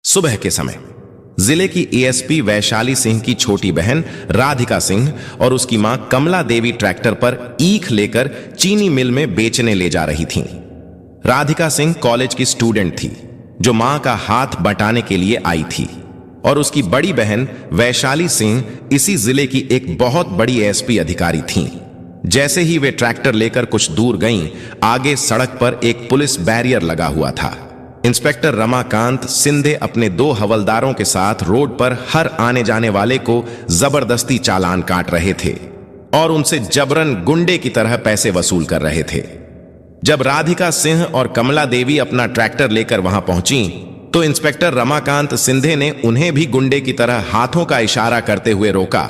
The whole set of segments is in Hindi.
सुबह के समय जिले की एएसपी वैशाली सिंह की छोटी बहन राधिका सिंह और उसकी मां कमला देवी ट्रैक्टर पर ईख लेकर चीनी मिल में बेचने ले जा रही थीं। राधिका सिंह कॉलेज की स्टूडेंट थी जो मां का हाथ बटाने के लिए आई थी और उसकी बड़ी बहन वैशाली सिंह इसी जिले की एक बहुत बड़ी एएसपी अधिकारी थीं। जैसे ही वे ट्रैक्टर लेकर कुछ दूर गईं, आगे सड़क पर एक पुलिस बैरियर लगा हुआ था। इंस्पेक्टर रमाकांत सिंधे अपने 2 हवलदारों के साथ रोड पर हर आने जाने वाले को जबरदस्ती चालान काट रहे थे और उनसे जबरन गुंडे की तरह पैसे वसूल कर रहे थे। जब राधिका सिंह और कमला देवी अपना ट्रैक्टर लेकर वहां पहुंची तो इंस्पेक्टर रमाकांत सिंधे ने उन्हें भी गुंडे की तरह हाथों का इशारा करते हुए रोका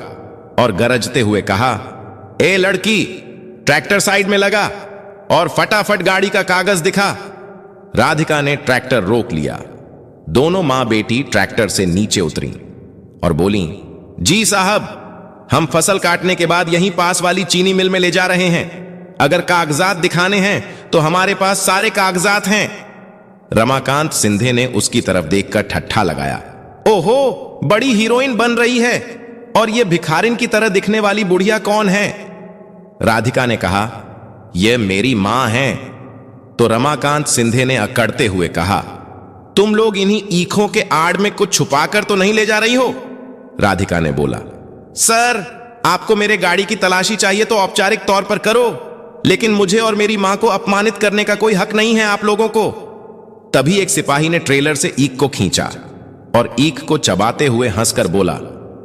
और गरजते हुए कहा, ए लड़की, ट्रैक्टर साइड में लगा और फटाफट गाड़ी का कागज दिखा। राधिका ने ट्रैक्टर रोक लिया। दोनों मां बेटी ट्रैक्टर से नीचे उतरी और बोली, जी साहब, हम फसल काटने के बाद यहीं पास वाली चीनी मिल में ले जा रहे हैं। अगर कागजात दिखाने हैं तो हमारे पास सारे कागजात हैं। रमाकांत सिंधे ने उसकी तरफ देखकर ठट्ठा लगाया। ओहो, बड़ी हीरोइन बन रही है। और ये भिखारिन की तरह दिखने वाली बुढ़िया कौन है? राधिका ने कहा, यह मेरी मां है। तो रमाकांत सिंधे ने अकड़ते हुए कहा, तुम लोग इन्हीं ईखों के आड़ में कुछ छुपाकर तो नहीं ले जा रही हो? राधिका ने बोला, सर, आपको मेरे गाड़ी की तलाशी चाहिए तो औपचारिक तौर पर करो, लेकिन मुझे और मेरी मां को अपमानित करने का कोई हक नहीं है आप लोगों को। तभी एक सिपाही ने ट्रेलर से ईख को खींचा और ईख को चबाते हुए हंसकर बोला,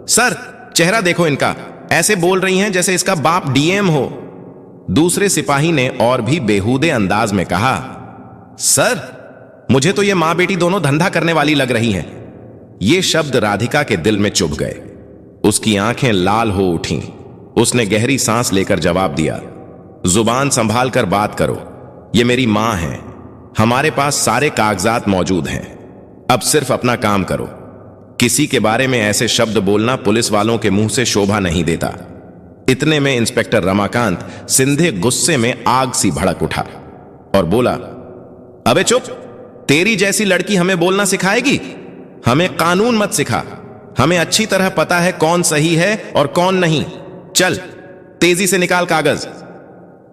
सर, चेहरा देखो इनका, ऐसे बोल रही हैं जैसे इसका बाप डीएम हो। दूसरे सिपाही ने और भी बेहूदे अंदाज में कहा, सर, मुझे तो ये मां बेटी दोनों धंधा करने वाली लग रही हैं। ये शब्द राधिका के दिल में चुभ गए। उसकी आंखें लाल हो उठीं। उसने गहरी सांस लेकर जवाब दिया, जुबान संभाल कर बात करो, ये मेरी मां है। हमारे पास सारे कागजात मौजूद हैं। अब सिर्फ अपना काम करो। किसी के बारे में ऐसे शब्द बोलना पुलिस वालों के मुंह से शोभा नहीं देता। इतने में इंस्पेक्टर रमाकांत सिंधे गुस्से में आग सी भड़क उठा और बोला, अबे चुप, तेरी जैसी लड़की हमें बोलना सिखाएगी? हमें कानून मत सिखा। हमें अच्छी तरह पता है कौन सही है और कौन नहीं। चल, तेजी से निकाल कागज।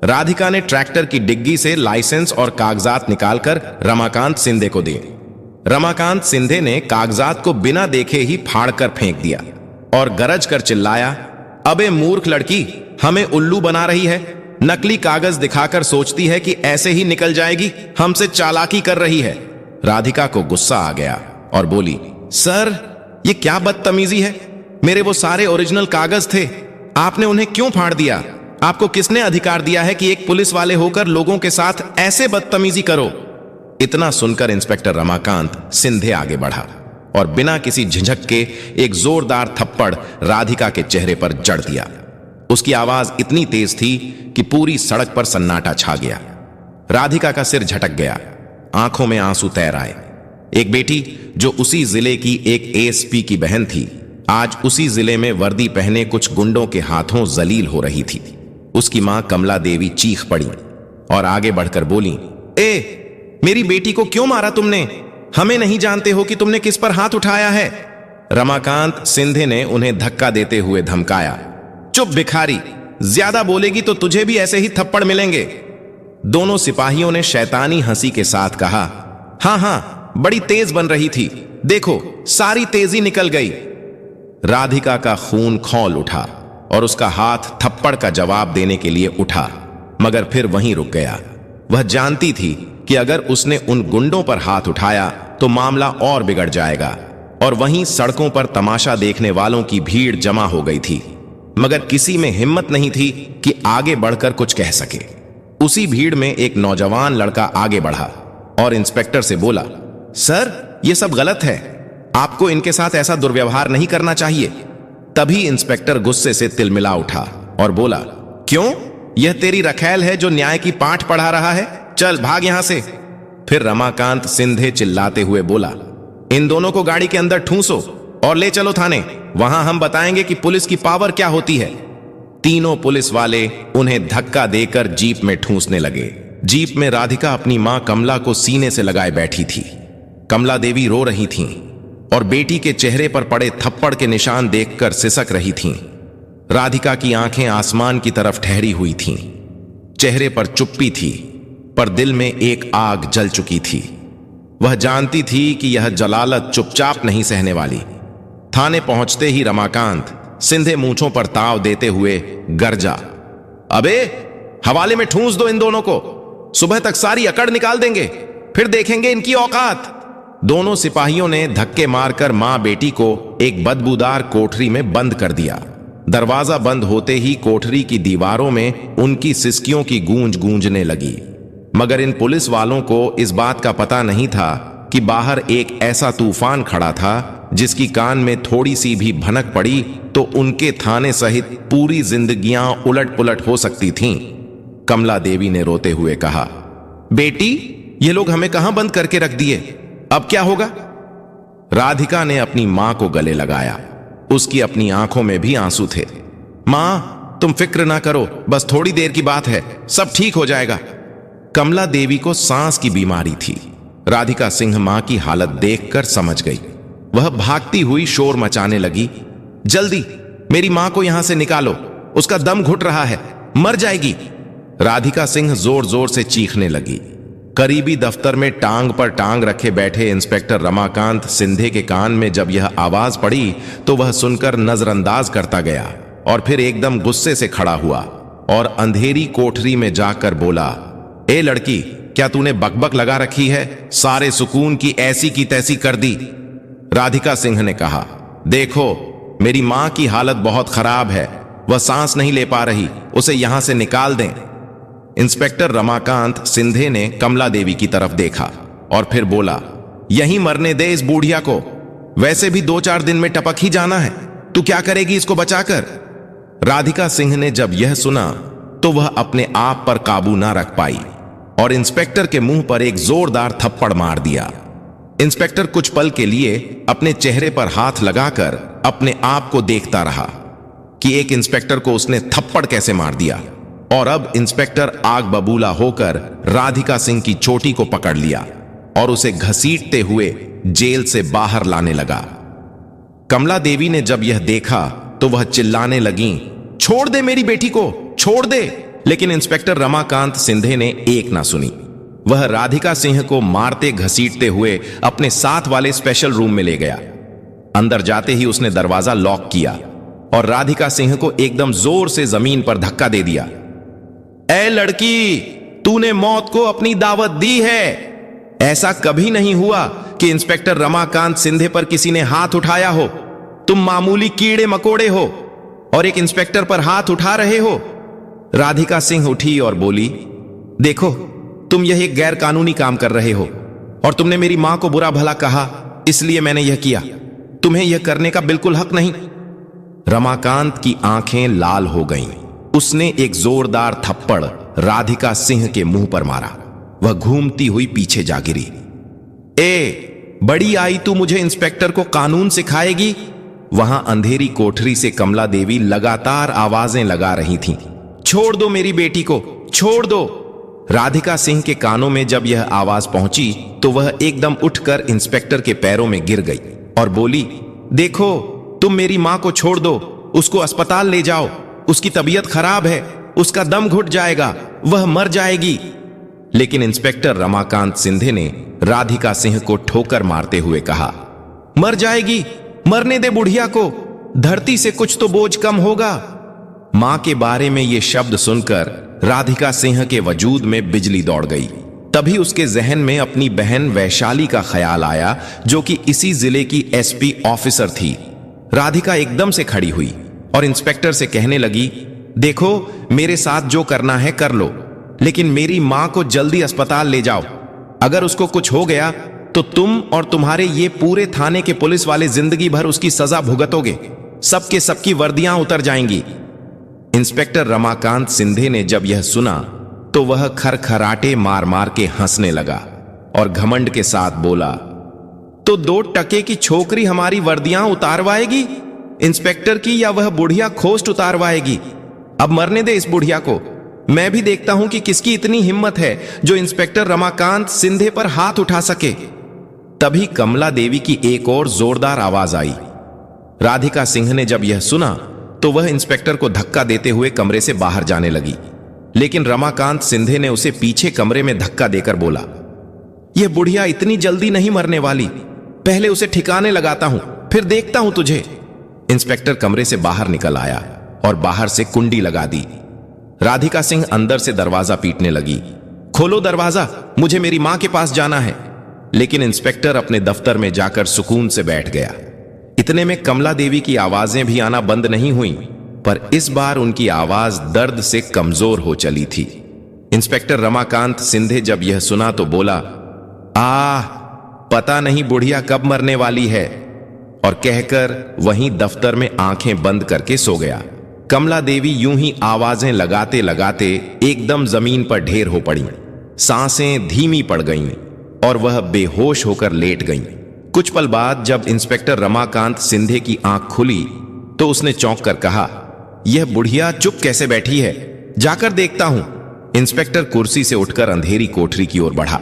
राधिका ने ट्रैक्टर की डिग्गी से लाइसेंस और कागजात निकालकर रमाकांत सिंधे को दिए। रमाकांत सिंधे ने कागजात को बिना देखे ही फाड़कर फेंक दिया और गरज कर चिल्लाया, अबे मूर्ख लड़की, हमें उल्लू बना रही है। नकली कागज दिखाकर सोचती है कि ऐसे ही निकल जाएगी। हमसे चालाकी कर रही है। राधिका को गुस्सा आ गया और बोली, सर, ये क्या बदतमीजी है? मेरे वो सारे ओरिजिनल कागज थे, आपने उन्हें क्यों फाड़ दिया? आपको किसने अधिकार दिया है कि एक पुलिस वाले होकर लोगों के साथ ऐसे बदतमीजी करो? इतना सुनकर इंस्पेक्टर रमाकांत सिंधे आगे बढ़ा और बिना किसी झिझक के एक जोरदार थप्पड़ राधिका के चेहरे पर जड़ दिया। उसकी आवाज इतनी तेज थी कि पूरी सड़क पर सन्नाटा छा गया। राधिका का सिर झटक गया, आंखों में आंसू तैर आए। एक बेटी जो उसी जिले की एक एएसपी की बहन थी, आज उसी जिले में वर्दी पहने कुछ गुंडों के हाथों जलील हो रही थी। उसकी मां कमला देवी चीख पड़ी और आगे बढ़कर बोली, ए, मेरी बेटी को क्यों मारा तुमने? हमें नहीं जानते हो कि तुमने किस पर हाथ उठाया है? रमाकांत सिंधे ने उन्हें धक्का देते हुए धमकाया, चुप भिखारी, ज्यादा बोलेगी तो तुझे भी ऐसे ही थप्पड़ मिलेंगे। दोनों सिपाहियों ने शैतानी हंसी के साथ कहा, हां हां, बड़ी तेज बन रही थी, देखो सारी तेजी निकल गई। राधिका का खून खौल उठा और उसका हाथ थप्पड़ का जवाब देने के लिए उठा, मगर फिर वहीं रुक गया। वह जानती थी कि अगर उसने उन गुंडों पर हाथ उठाया तो मामला और बिगड़ जाएगा। और वहीं सड़कों पर तमाशा देखने वालों की भीड़ जमा हो गई थी, मगर किसी में हिम्मत नहीं थी कि आगे बढ़कर कुछ कह सके। उसी भीड़ में एक नौजवान लड़का आगे बढ़ा और इंस्पेक्टर से बोला, सर, यह सब गलत है, आपको इनके साथ ऐसा दुर्व्यवहार नहीं करना चाहिए। तभी इंस्पेक्टर गुस्से से तिलमिला उठा और बोला, क्यों? यह तेरी रखैल है जो न्याय की पाठ पढ़ा रहा है? चल भाग यहां से। फिर रमाकांत सिंधे चिल्लाते हुए बोला, इन दोनों को गाड़ी के अंदर ठूंसो और ले चलो थाने। वहां हम बताएंगे कि पुलिस की पावर क्या होती है। तीनों पुलिस वाले उन्हें धक्का देकर जीप में ठूंसने लगे। जीप में राधिका अपनी मां कमला को सीने से लगाए बैठी थी। कमला देवी रो रही थीं। और बेटी के चेहरे पर पड़े थप्पड़ के निशान देखकर सिसक रही थीं। राधिका की आंखें आसमान की तरफ ठहरी हुई थीं। चेहरे पर चुप्पी थी, पर दिल में एक आग जल चुकी थी। वह जानती थी कि यह जलालत चुपचाप नहीं सहने वाली। थाने पहुंचते ही रमाकांत सिंधे मूंछों पर ताव देते हुए गरजा, अबे हवाले में ठूंस दो इन दोनों को, सुबह तक सारी अकड़ निकाल देंगे, फिर देखेंगे इनकी औकात। दोनों सिपाहियों ने धक्के मारकर मां बेटी को एक बदबूदार कोठरी में बंद कर दिया। दरवाजा बंद होते ही कोठरी की दीवारों में उनकी सिसकियों की गूंज गूंजने लगी। मगर इन पुलिस वालों को इस बात का पता नहीं था कि बाहर एक ऐसा तूफान खड़ा था जिसकी कान में थोड़ी सी भी भनक पड़ी तो उनके थाने सहित पूरी जिंदगियां उलट पुलट हो सकती थीं। कमला देवी ने रोते हुए कहा, बेटी ये लोग हमें कहां बंद करके रख दिए, अब क्या होगा? राधिका ने अपनी मां को गले लगाया। उसकी अपनी आंखों में भी आंसू थे। मां तुम फिक्र ना करो, बस थोड़ी देर की बात है, सब ठीक हो जाएगा। कमला देवी को सांस की बीमारी थी। राधिका सिंह मां की हालत देखकर समझ गई। वह भागती हुई शोर मचाने लगी, जल्दी मेरी मां को यहां से निकालो, उसका दम घुट रहा है, मर जाएगी। राधिका सिंह जोर जोर से चीखने लगी। करीबी दफ्तर में टांग पर टांग रखे बैठे इंस्पेक्टर रमाकांत सिंधे के कान में जब यह आवाज पड़ी तो वह सुनकर नजरअंदाज करता गया और फिर एकदम गुस्से से खड़ा हुआ और अंधेरी कोठरी में जाकर बोला, ए लड़की, क्या तूने बकबक लगा रखी है? सारे सुकून की ऐसी की तैसी कर दी। राधिका सिंह ने कहा, देखो मेरी मां की हालत बहुत खराब है, वह सांस नहीं ले पा रही, उसे यहां से निकाल दें। इंस्पेक्टर रमाकांत सिंधे ने कमला देवी की तरफ देखा और फिर बोला, यहीं मरने दे इस बूढ़िया को, वैसे भी 2-4 दिन में टपक ही जाना है, तू क्या करेगी इसको बचाकर? राधिका सिंह ने जब यह सुना तो वह अपने आप पर काबू ना रख पाई और इंस्पेक्टर के मुंह पर एक जोरदार थप्पड़ मार दिया। इंस्पेक्टर कुछ पल के लिए अपने चेहरे पर हाथ लगाकर अपने आप को देखता रहा कि एक इंस्पेक्टर को उसने थप्पड़ कैसे मार दिया, और अब इंस्पेक्टर आग बबूला होकर राधिका सिंह की चोटी को पकड़ लिया और उसे घसीटते हुए जेल से बाहर लाने लगा। कमला देवी ने जब यह देखा तो वह चिल्लाने लगी, छोड़ दे मेरी बेटी को, छोड़ दे। लेकिन इंस्पेक्टर रमाकांत सिंधे ने एक ना सुनी। वह राधिका सिंह को मारते घसीटते हुए अपने साथ वाले स्पेशल रूम में ले गया। अंदर जाते ही उसने दरवाजा लॉक किया और राधिका सिंह को एकदम जोर से जमीन पर धक्का दे दिया। ए लड़की, तूने मौत को अपनी दावत दी है। ऐसा कभी नहीं हुआ कि इंस्पेक्टर रमाकांत सिंधे पर किसी ने हाथ उठाया हो। तुम मामूली कीड़े मकोड़े हो और एक इंस्पेक्टर पर हाथ उठा रहे हो। राधिका सिंह उठी और बोली, देखो तुम यह एक गैर कानूनी काम कर रहे हो और तुमने मेरी मां को बुरा भला कहा, इसलिए मैंने यह किया। तुम्हें यह करने का बिल्कुल हक नहीं। रमाकांत की आंखें लाल हो गईं। उसने एक जोरदार थप्पड़ राधिका सिंह के मुंह पर मारा। वह घूमती हुई पीछे जा गिरी। ए बड़ी आई, तू मुझे इंस्पेक्टर को कानून सिखाएगी? वहां अंधेरी कोठरी से कमला देवी लगातार आवाजें लगा रही थीं। छोड़ दो मेरी बेटी को, छोड़ दो। राधिका सिंह के कानों में जब यह आवाज पहुंची तो वह एकदम उठकर इंस्पेक्टर के पैरों में गिर गई और बोली, देखो तुम मेरी मां को छोड़ दो, उसको अस्पताल ले जाओ, उसकी तबीयत खराब है, उसका दम घुट जाएगा, वह मर जाएगी। लेकिन इंस्पेक्टर रमाकांत सिंधे ने राधिका सिंह को ठोकर मारते हुए कहा, मर जाएगी, मरने दे बुढ़िया को, धरती से कुछ तो बोझ कम होगा। मां के बारे में ये शब्द सुनकर राधिका सिंह के वजूद में बिजली दौड़ गई। तभी उसके जहन में अपनी बहन वैशाली का ख्याल आया, जो कि इसी जिले की एसपी ऑफिसर थी। राधिका एकदम से खड़ी हुई और इंस्पेक्टर से कहने लगी, देखो मेरे साथ जो करना है कर लो, लेकिन मेरी मां को जल्दी अस्पताल ले जाओ। अगर उसको कुछ हो गया तो तुम और तुम्हारे ये पूरे थाने के पुलिस वाले जिंदगी भर उसकी सजा भुगतोगे। सबके सबकी वर्दियां उतर जाएंगी। इंस्पेक्टर रमाकांत सिंधे ने जब यह सुना तो वह खरखराटे मार मार के हंसने लगा और घमंड के साथ बोला, तो 2 टके की छोकरी हमारी वर्दियां उतारवाएगी? इंस्पेक्टर की या वह बुढ़िया खोस्ट उतारवाएगी? अब मरने दे इस बुढ़िया को। मैं भी देखता हूं कि किसकी इतनी हिम्मत है जो इंस्पेक्टर रमाकांत सिंधे पर हाथ उठा सके। तभी कमला देवी की एक और जोरदार आवाज आई। राधिका सिंह ने जब यह सुना तो वह इंस्पेक्टर को धक्का देते हुए कमरे से बाहर जाने लगी, लेकिन रमाकांत सिंधे ने उसे पीछे कमरे में धक्का देकर बोला, यह बुढ़िया इतनी जल्दी नहीं मरने वाली, पहले उसे ठिकाने लगाता हूं, फिर देखता हूं तुझे। इंस्पेक्टर कमरे से बाहर निकल आया और बाहर से कुंडी लगा दी। राधिका सिंह अंदर से दरवाजा पीटने लगी, खोलो दरवाजा, मुझे मेरी मां के पास जाना है। लेकिन इंस्पेक्टर अपने दफ्तर में जाकर सुकून से बैठ गया। इतने में कमला देवी की आवाजें भी आना बंद नहीं हुई, पर इस बार उनकी आवाज दर्द से कमजोर हो चली थी। इंस्पेक्टर रमाकांत सिंधे जब यह सुना तो बोला, पता नहीं बुढ़िया कब मरने वाली है, और कहकर वहीं दफ्तर में आंखें बंद करके सो गया। कमला देवी यूं ही आवाजें लगाते लगाते एकदम जमीन पर ढेर हो पड़ी, सांसें धीमी पड़ गईं और वह बेहोश होकर लेट गईं। कुछ पल बाद जब इंस्पेक्टर रमाकांत सिंधे की आंख खुली तो उसने चौंक कर कहा, यह बुढ़िया चुप कैसे बैठी है, जाकर देखता हूं। इंस्पेक्टर कुर्सी से उठकर अंधेरी कोठरी की ओर बढ़ा।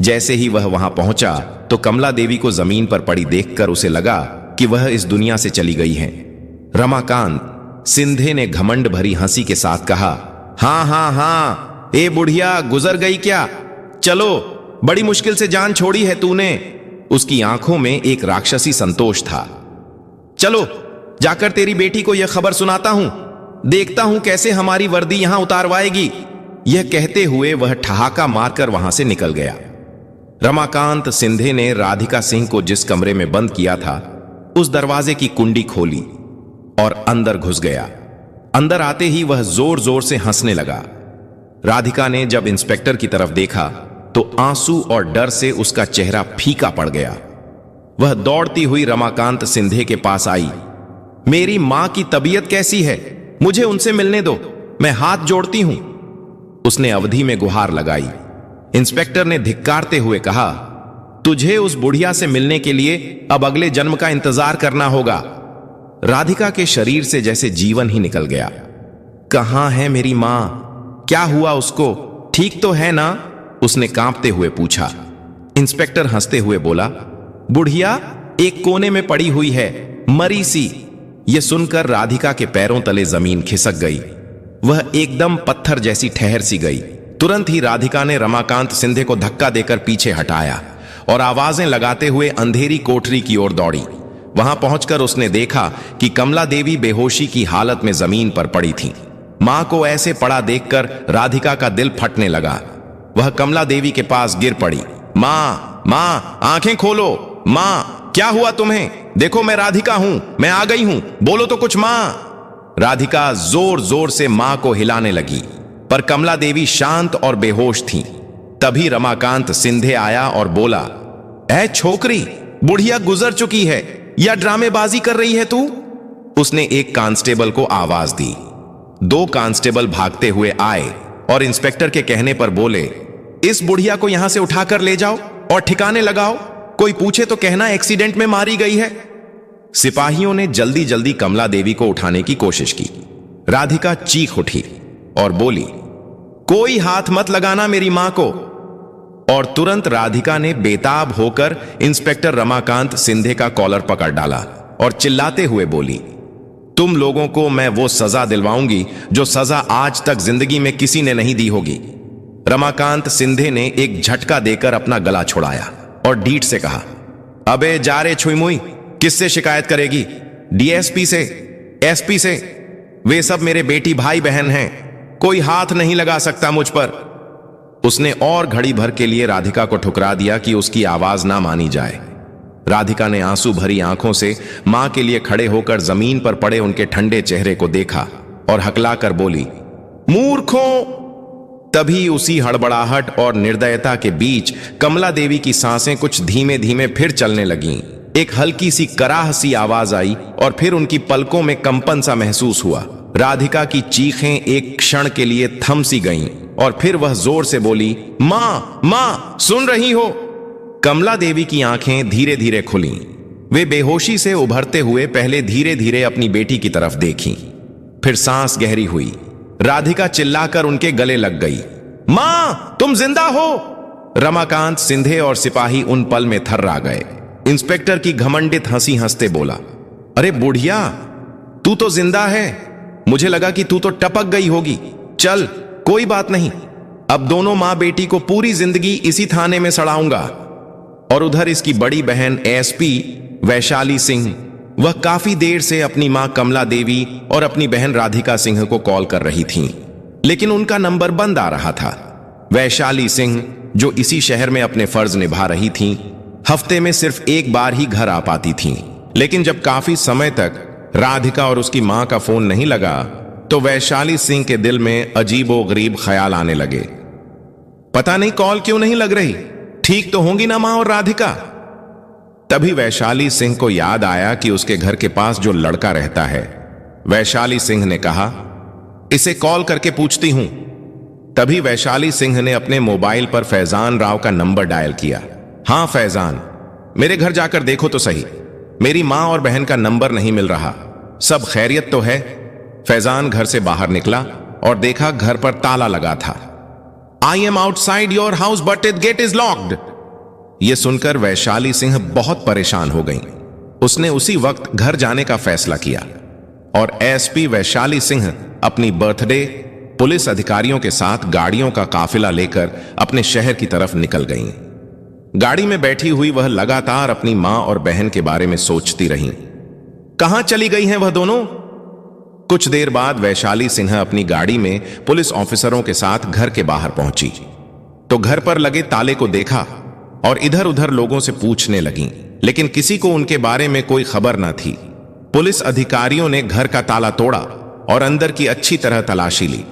जैसे ही वह वहां पहुंचा तो कमला देवी को जमीन पर पड़ी देखकर उसे लगा कि वह इस दुनिया से चली गई हैं। रमाकांत सिंधे ने घमंड भरी हंसी के साथ कहा, हाँ, ए बुढ़िया गुजर गई क्या? चलो, बड़ी मुश्किल से जान छोड़ी है तूने। उसकी आंखों में एक राक्षसी संतोष था। चलो जाकर तेरी बेटी को यह खबर सुनाता हूं, देखता हूं कैसे हमारी वर्दी यहां उतारवाएगी। यह कहते हुए वह ठहाका मारकर वहां से निकल गया। रमाकांत सिंधे ने राधिका सिंह को जिस कमरे में बंद किया था उस दरवाजे की कुंडी खोली और अंदर घुस गया। अंदर आते ही वह जोर जोर से हंसने लगा। राधिका ने जब इंस्पेक्टर की तरफ देखा तो आंसू और डर से उसका चेहरा फीका पड़ गया। वह दौड़ती हुई रमाकांत सिंधे के पास आई। मेरी मां की तबीयत कैसी है? मुझे उनसे मिलने दो, मैं हाथ जोड़ती हूं। उसने अवधि में गुहार लगाई। इंस्पेक्टर ने धिक्कारते हुए कहा, तुझे उस बुढ़िया से मिलने के लिए अब अगले जन्म का इंतजार करना होगा। राधिका के शरीर से जैसे जीवन ही निकल गया। कहां है मेरी मां? क्या हुआ उसको? ठीक तो है ना? उसने कांपते हुए पूछा। इंस्पेक्टर हंसते हुए बोला, बुढ़िया एक कोने में पड़ी हुई है, मरी सी। यह सुनकर राधिका के पैरों तले जमीन खिसक गई। वह एकदम पत्थर जैसी ठहर सी गई। तुरंत ही राधिका ने रमाकांत सिंधे को धक्का देकर पीछे हटाया और आवाजें लगाते हुए अंधेरी कोठरी की ओर दौड़ी। वहां पहुंचकर उसने देखा कि कमला देवी बेहोशी की हालत में जमीन पर पड़ी थी। मां को ऐसे पड़ा देखकर राधिका का दिल फटने लगा। वह कमला देवी के पास गिर पड़ी। मां, आंखें खोलो। मां, क्या हुआ तुम्हें? देखो मैं राधिका हूं, मैं आ गई हूं, बोलो तो कुछ मां। राधिका जोर जोर से मां को हिलाने लगी, पर कमला देवी शांत और बेहोश थी। तभी रमाकांत सिंधे आया और बोला, ऐ छोकरी, बुढ़िया गुजर चुकी है या ड्रामेबाजी कर रही है तू? उसने एक कांस्टेबल को आवाज दी। 2 कांस्टेबल भागते हुए आए और इंस्पेक्टर के कहने पर बोले, इस बुढ़िया को यहां से उठाकर ले जाओ और ठिकाने लगाओ। कोई पूछे तो कहना एक्सीडेंट में मारी गई है। सिपाहियों ने जल्दी जल्दी कमला देवी को उठाने की कोशिश की। राधिका चीख उठी और बोली, कोई हाथ मत लगाना मेरी मां को। और तुरंत राधिका ने बेताब होकर इंस्पेक्टर रमाकांत सिंधे का कॉलर पकड़ डाला और चिल्लाते हुए बोली, तुम लोगों को मैं वो सजा दिलवाऊंगी जो सजा आज तक जिंदगी में किसी ने नहीं दी होगी। रमाकांत सिंधे ने एक झटका देकर अपना गला छुड़ाया और डीठ से कहा, अबे जा रे छुईमुई, किससे शिकायत करेगी? डीएसपी से, एसपी से? वे सब मेरे बेटी भाई बहन हैं, कोई हाथ नहीं लगा सकता मुझ पर। उसने और घड़ी भर के लिए राधिका को ठुकरा दिया कि उसकी आवाज ना मानी जाए। राधिका ने आंसू भरी आंखों से मां के लिए खड़े होकर जमीन पर पड़े उनके ठंडे चेहरे को देखा और हकलाकर बोली, मूर्खों। तभी उसी हड़बड़ाहट और निर्दयता के बीच कमला देवी की सांसें कुछ धीमे धीमे फिर चलने लगीं। एक हल्की सी कराह सी आवाज आई और फिर उनकी पलकों में कंपन सा महसूस हुआ। राधिका की चीखें एक क्षण के लिए थम सी गईं और फिर वह जोर से बोली, मां, सुन रही हो? कमला देवी की आंखें धीरे धीरे खुलीं। वे बेहोशी से उभरते हुए पहले धीरे धीरे अपनी बेटी की तरफ देखीं, फिर सांस गहरी हुई। राधिका चिल्लाकर उनके गले लग गई। मां, तुम जिंदा हो? रमाकांत सिंधे और सिपाही उन पल में थर्रा गए। इंस्पेक्टर की घमंडित हंसी हंसते बोला, अरे बुढ़िया, तू तो जिंदा है। मुझे लगा कि तू तो टपक गई होगी। चल, कोई बात नहीं, अब दोनों मां बेटी को पूरी जिंदगी इसी थाने में सड़ाऊंगा। और उधर इसकी बड़ी बहन एसपी वैशाली सिंह, वह काफी देर से अपनी मां कमला देवी और अपनी बहन राधिका सिंह को कॉल कर रही थीं, लेकिन उनका नंबर बंद आ रहा था। वैशाली सिंह, जो इसी शहर में अपने फर्ज निभा रही थीं, हफ्ते में सिर्फ एक बार ही घर आ पाती थीं, लेकिन जब काफी समय तक राधिका और उसकी मां का फोन नहीं लगा तो वैशाली सिंह के दिल में अजीबोगरीब ख्याल आने लगे। पता नहीं कॉल क्यों नहीं लग रही, ठीक तो होंगी ना मां और राधिका। तभी वैशाली सिंह को याद आया कि उसके घर के पास जो लड़का रहता है। वैशाली सिंह ने कहा, इसे कॉल करके पूछती हूं। तभी वैशाली सिंह ने अपने मोबाइल पर फैजान राव का नंबर डायल किया। हां फैजान, मेरे घर जाकर देखो तो सही, मेरी मां और बहन का नंबर नहीं मिल रहा। सब खैरियत तो है? फैजान घर से बाहर निकला और देखा घर पर ताला लगा था। I am outside your house but it get is locked. यह सुनकर वैशाली सिंह बहुत परेशान हो गई। उसने उसी वक्त घर जाने का फैसला किया और एसपी वैशाली सिंह अपनी बर्थडे पुलिस अधिकारियों के साथ गाड़ियों का काफिला लेकर अपने शहर की तरफ निकल गईं। गाड़ी में बैठी हुई वह लगातार अपनी मां और बहन के बारे में सोचती रहीं। कहां चली गई हैं वह दोनों? कुछ देर बाद वैशाली सिंह अपनी गाड़ी में पुलिस ऑफिसरों के साथ घर के बाहर पहुंची तो घर पर लगे ताले को देखा और इधर उधर लोगों से पूछने लगीं, लेकिन किसी को उनके बारे में कोई खबर न थी। पुलिस अधिकारियों ने घर का ताला तोड़ा और अंदर की अच्छी तरह तलाशी ली।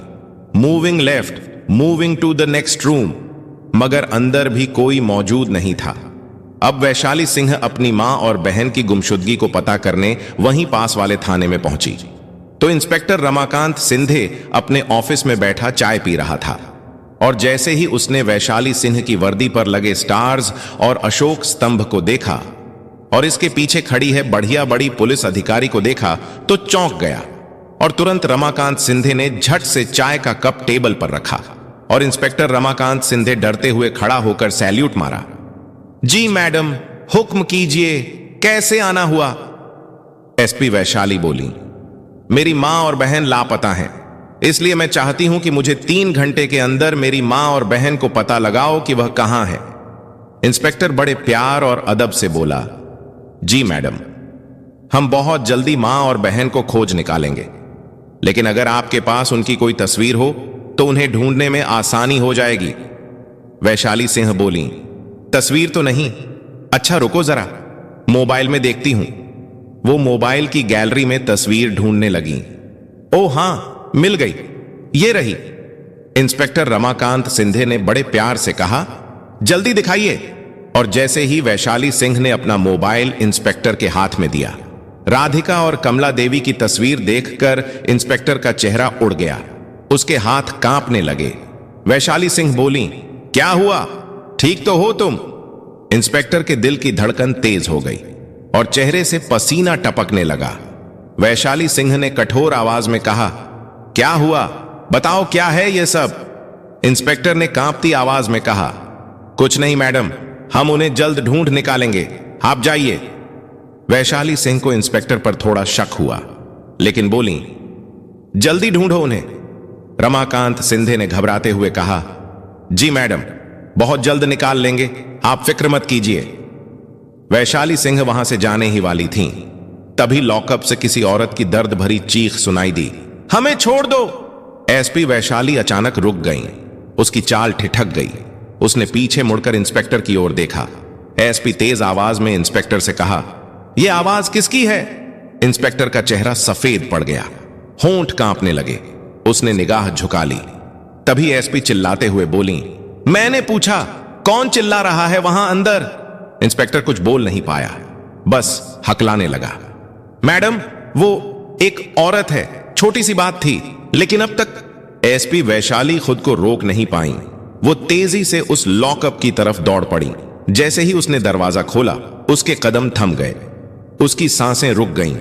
Moving left, moving to the next room, मगर अंदर भी कोई मौजूद नहीं था। अब वैशाली सिंह अपनी मां और बहन की गुमशुदगी को पता करने वहीं पास वाले थाने में पहुंची तो इंस्पेक्टर रमाकांत सिंधे अपने ऑफिस में बैठा चाय पी रहा था और जैसे ही उसने वैशाली सिंह की वर्दी पर लगे स्टार्स और अशोक स्तंभ को देखा और इसके पीछे खड़ी है बढ़िया बड़ी पुलिस अधिकारी को देखा तो चौंक गया और तुरंत रमाकांत सिंधे ने झट से चाय का कप टेबल पर रखा और इंस्पेक्टर रमाकांत सिंधे डरते हुए खड़ा होकर सैल्यूट मारा। जी मैडम, हुक्म कीजिए, कैसे आना हुआ? एसपी वैशाली बोली, मेरी मां और बहन लापता हैं, इसलिए मैं चाहती हूं कि मुझे 3 घंटे के अंदर मेरी मां और बहन को पता लगाओ कि वह कहां है। इंस्पेक्टर बड़े प्यार और अदब से बोला, जी मैडम, हम बहुत जल्दी मां और बहन को खोज निकालेंगे, लेकिन अगर आपके पास उनकी कोई तस्वीर हो तो उन्हें ढूंढने में आसानी हो जाएगी। वैशाली सिंह बोली, तस्वीर तो नहीं, अच्छा रुको जरा, मोबाइल में देखती हूं। वो मोबाइल की गैलरी में तस्वीर ढूंढने लगी। ओ हां, मिल गई, ये रही। इंस्पेक्टर रमाकांत सिंधे ने बड़े प्यार से कहा, जल्दी दिखाइए। और जैसे ही वैशाली सिंह ने अपना मोबाइल इंस्पेक्टर के हाथ में दिया, राधिका और कमला देवी की तस्वीर देखकर इंस्पेक्टर का चेहरा उड़ गया, उसके हाथ कांपने लगे। वैशाली सिंह बोली, क्या हुआ, ठीक तो हो तुम? इंस्पेक्टर के दिल की धड़कन तेज हो गई और चेहरे से पसीना टपकने लगा। वैशाली सिंह ने कठोर आवाज में कहा, क्या हुआ, बताओ क्या है ये सब? इंस्पेक्टर ने कांपती आवाज में कहा, कुछ नहीं मैडम, हम उन्हें जल्द ढूंढ निकालेंगे, आप जाइए। वैशाली सिंह को इंस्पेक्टर पर थोड़ा शक हुआ, लेकिन बोली, जल्दी ढूंढो उन्हें। रमाकांत सिंधे ने घबराते हुए कहा, जी मैडम, बहुत जल्द निकाल लेंगे, आप फिक्र मत कीजिए। वैशाली सिंह वहां से जाने ही वाली थीं, तभी लॉकअप से किसी औरत की दर्द भरी चीख सुनाई दी, हमें छोड़ दो। एसपी वैशाली अचानक रुक गईं, उसकी चाल ठिठक गई। उसने पीछे मुड़कर इंस्पेक्टर की ओर देखा। एसपी तेज आवाज में इंस्पेक्टर से कहा, यह आवाज किसकी है? इंस्पेक्टर का चेहरा सफेद पड़ गया, होंठ कांपने लगे। उसने निगाह झुका ली। तभी एसपी चिल्लाते हुए बोली, मैंने पूछा, कौन चिल्ला रहा है वहां अंदर? इंस्पेक्टर कुछ बोल नहीं पाया, बस हकलाने लगा। मैडम, वो एक औरत है, छोटी सी बात थी, लेकिन अब तक। एसपी वैशाली खुद को रोक नहीं पाई। वो तेजी से उस लॉकअप की तरफ दौड़ पड़ी। जैसे ही उसने दरवाजा खोला, उसके कदम थम गए, उसकी सांसें रुक गईं।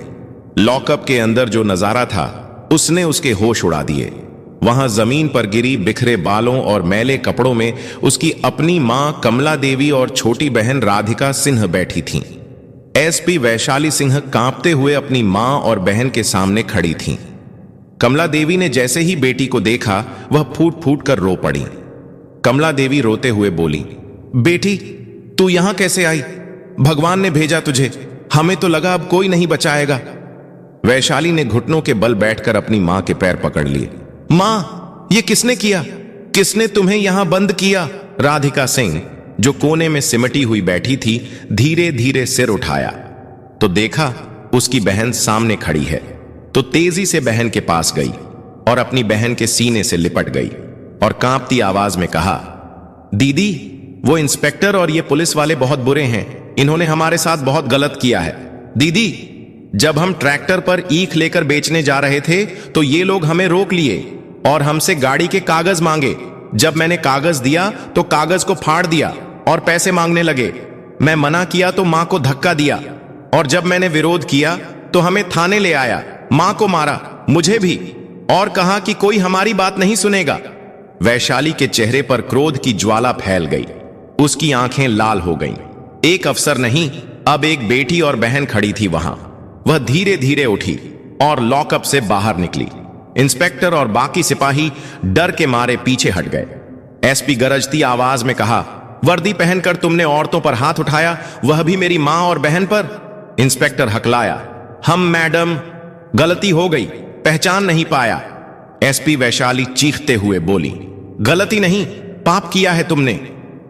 लॉकअप के अंदर जो नजारा था, उसने उसके होश उड़ा दिए। वहां जमीन पर गिरी बिखरे बालों और मैले कपड़ों में उसकी अपनी मां कमला देवी और छोटी बहन राधिका सिंह बैठी थीं। एसपी वैशाली सिंह कांपते हुए अपनी मां और बहन के सामने खड़ी थीं। कमला देवी ने जैसे ही बेटी को देखा वह फूट फूट कर रो पड़ी। कमला देवी रोते हुए बोली, बेटी तू यहां कैसे आई? भगवान ने भेजा तुझे, हमें तो लगा अब कोई नहीं बचाएगा। वैशाली ने घुटनों के बल बैठकर अपनी मां के पैर पकड़ लिए। मां, ये किसने किया? किसने तुम्हें यहां बंद किया? राधिका सिंह, जो कोने में सिमटी हुई बैठी थी, धीरे धीरे सिर उठाया तो देखा उसकी बहन सामने खड़ी है। तो तेजी से बहन के पास गई और अपनी बहन के सीने से लिपट गई और कांपती आवाज में कहा, दीदी, वो इंस्पेक्टर और ये पुलिस वाले बहुत बुरे हैं। इन्होंने हमारे साथ बहुत गलत किया है। दीदी, जब हम ट्रैक्टर पर ईख लेकर बेचने जा रहे थे तो ये लोग हमें रोक लिए और हमसे गाड़ी के कागज मांगे। जब मैंने कागज दिया तो कागज को फाड़ दिया और पैसे मांगने लगे। मैं मना किया तो मां को धक्का दिया और जब मैंने विरोध किया तो हमें थाने ले आया। मां को मारा, मुझे भी, और कहा कि कोई हमारी बात नहीं सुनेगा। वैशाली के चेहरे पर क्रोध की ज्वाला फैल गई। उसकी आंखें लाल हो गईं। एक अफसर नहीं, अब एक बेटी और बहन खड़ी थी वहां। वह धीरे धीरे उठी और लॉकअप से बाहर निकली। इंस्पेक्टर और बाकी सिपाही डर के मारे पीछे हट गए। एसपी गरजती आवाज में कहा, वर्दी पहनकर तुमने औरतों पर हाथ उठाया, वह भी मेरी मां और बहन पर। इंस्पेक्टर हकलाया, हम मैडम, गलती हो गई, पहचान नहीं पाया। एसपी वैशाली चीखते हुए बोली, गलती नहीं, पाप किया है तुमने।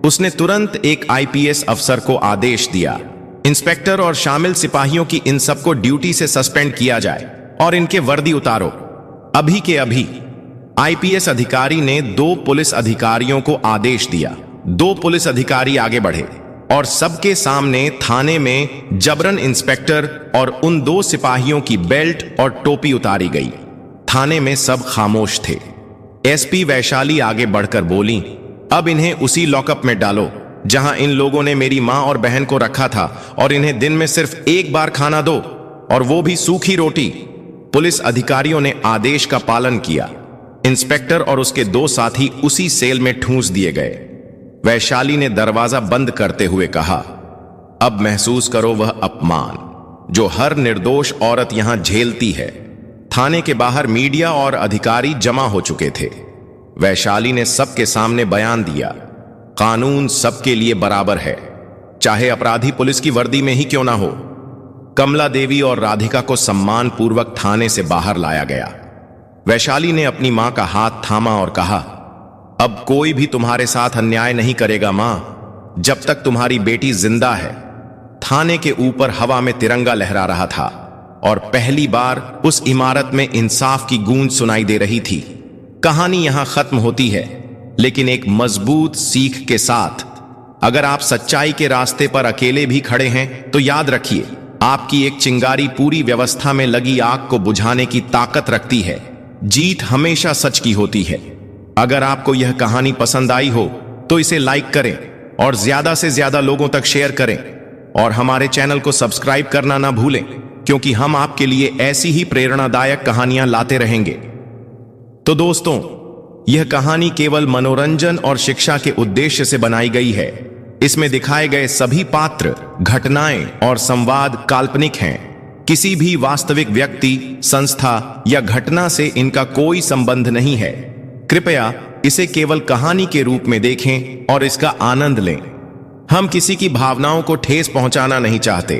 उसने तुरंत एक आईपीएस अफसर को आदेश दिया, इंस्पेक्टर और शामिल सिपाहियों की इन सबको ड्यूटी से सस्पेंड किया जाए और इनके वर्दी उतारो अभी के अभी। आईपीएस अधिकारी ने 2 पुलिस अधिकारियों को आदेश दिया। 2 पुलिस अधिकारी आगे बढ़े और सबके सामने थाने में जबरन इंस्पेक्टर और उन 2 सिपाहियों की बेल्ट और टोपी उतारी गई। थाने में सब खामोश थे। एसपी वैशाली आगे बढ़कर बोली, अब इन्हें उसी लॉकअप में डालो जहां इन लोगों ने मेरी मां और बहन को रखा था और इन्हें दिन में सिर्फ एक बार खाना दो, और वो भी सूखी रोटी। पुलिस अधिकारियों ने आदेश का पालन किया। इंस्पेक्टर और उसके 2 साथी उसी सेल में ठूंस दिए गए। वैशाली ने दरवाजा बंद करते हुए कहा, अब महसूस करो वह अपमान जो हर निर्दोष औरत यहां झेलती है। थाने के बाहर मीडिया और अधिकारी जमा हो चुके थे। वैशाली ने सबके सामने बयान दिया, कानून सबके लिए बराबर है, चाहे अपराधी पुलिस की वर्दी में ही क्यों ना हो। कमला देवी और राधिका को सम्मान पूर्वक थाने से बाहर लाया गया। वैशाली ने अपनी मां का हाथ थामा और कहा, अब कोई भी तुम्हारे साथ अन्याय नहीं करेगा मां, जब तक तुम्हारी बेटी जिंदा है। थाने के ऊपर हवा में तिरंगा लहरा रहा था और पहली बार उस इमारत में इंसाफ की गूंज सुनाई दे रही थी। कहानी यहां खत्म होती है, लेकिन एक मजबूत सीख के साथ। अगर आप सच्चाई के रास्ते पर अकेले भी खड़े हैं तो याद रखिए, आपकी एक चिंगारी पूरी व्यवस्था में लगी आग को बुझाने की ताकत रखती है। जीत हमेशा सच की होती है। अगर आपको यह कहानी पसंद आई हो तो इसे लाइक करें और ज्यादा से ज्यादा लोगों तक शेयर करें, और हमारे चैनल को सब्सक्राइब करना ना भूलें, क्योंकि हम आपके लिए ऐसी ही प्रेरणादायक कहानियां लाते रहेंगे। तो दोस्तों, यह कहानी केवल मनोरंजन और शिक्षा के उद्देश्य से बनाई गई है। इसमें दिखाए गए सभी पात्र, घटनाएं और संवाद काल्पनिक हैं। किसी भी वास्तविक व्यक्ति, संस्था या घटना से इनका कोई संबंध नहीं है। कृपया इसे केवल कहानी के रूप में देखें और इसका आनंद लें। हम किसी की भावनाओं को ठेस पहुंचाना नहीं चाहते।